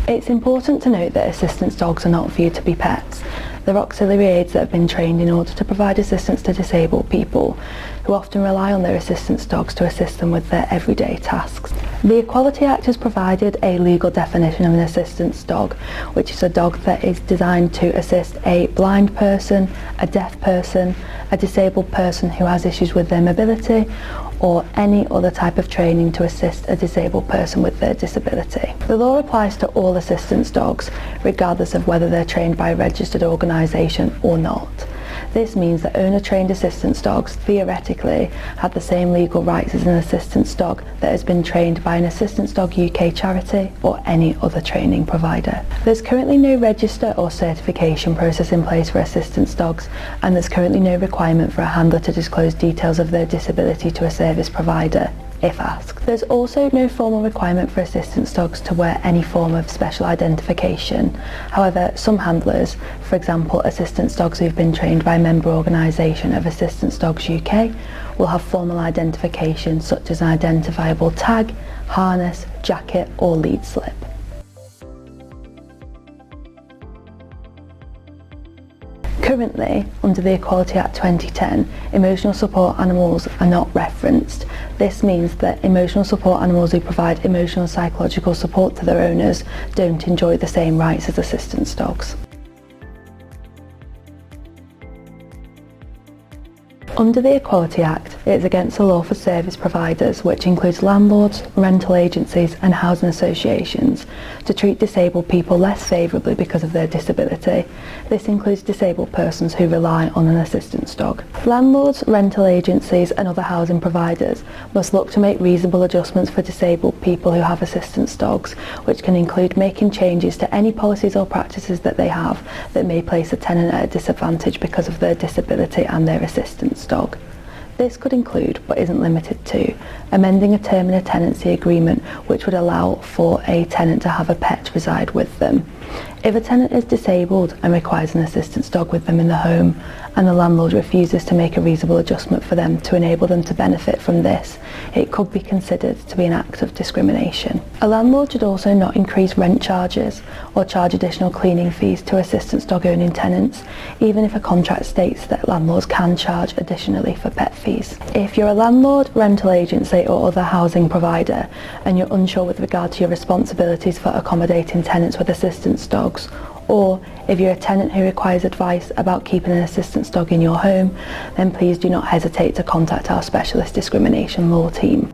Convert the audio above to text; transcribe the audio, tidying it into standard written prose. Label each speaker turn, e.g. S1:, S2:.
S1: It's important to note that assistance dogs are not viewed to be pets. They're auxiliary aids that have been trained in order to provide assistance to disabled people, who often rely on their assistance dogs to assist them with their everyday tasks. The Equality Act has provided a legal definition of an assistance dog, which is a dog that is designed to assist a blind person, a deaf person, a disabled person who has issues with their mobility, or any other type of training to assist a disabled person with their disability. The law applies to all assistance dogs, regardless of whether they're trained by a registered organisation or not. This means that owner-trained assistance dogs theoretically have the same legal rights as an assistance dog that has been trained by an Assistance Dog UK charity or any other training provider. There's currently no register or certification process in place for assistance dogs, and there's currently no requirement for a handler to disclose details of their disability to a service provider, if asked. There's also no formal requirement for assistance dogs to wear any form of special identification. However, some handlers, for example assistance dogs who've been trained by a member organisation of Assistance Dogs UK, will have formal identification such as an identifiable tag, harness, jacket or lead slip. Currently, under the Equality Act 2010, emotional support animals are not referenced. This means that emotional support animals who provide emotional and psychological support to their owners don't enjoy the same rights as assistance dogs. Under the Equality Act, it is against the law for service providers, which includes landlords, rental agencies and housing associations, to treat disabled people less favourably because of their disability. This includes disabled persons who rely on an assistance dog. Landlords, rental agencies and other housing providers must look to make reasonable adjustments for disabled people who have assistance dogs, which can include making changes to any policies or practices that they have that may place a tenant at a disadvantage because of their disability and their assistance dog. This could include, but isn't limited to, amending a term in a tenancy agreement which would allow for a tenant to have a pet reside with them. If a tenant is disabled and requires an assistance dog with them in the home, and the landlord refuses to make a reasonable adjustment for them to enable them to benefit from this, it could be considered to be an act of discrimination. A landlord should also not increase rent charges or charge additional cleaning fees to assistance dog owning tenants, even if a contract states that landlords can charge additionally for pet fees. If you're a landlord, rental agency or other housing provider and you're unsure with regard to your responsibilities for accommodating tenants with assistance dogs, or if you're a tenant who requires advice about keeping an assistance dog in your home, then please do not hesitate to contact our specialist discrimination law team.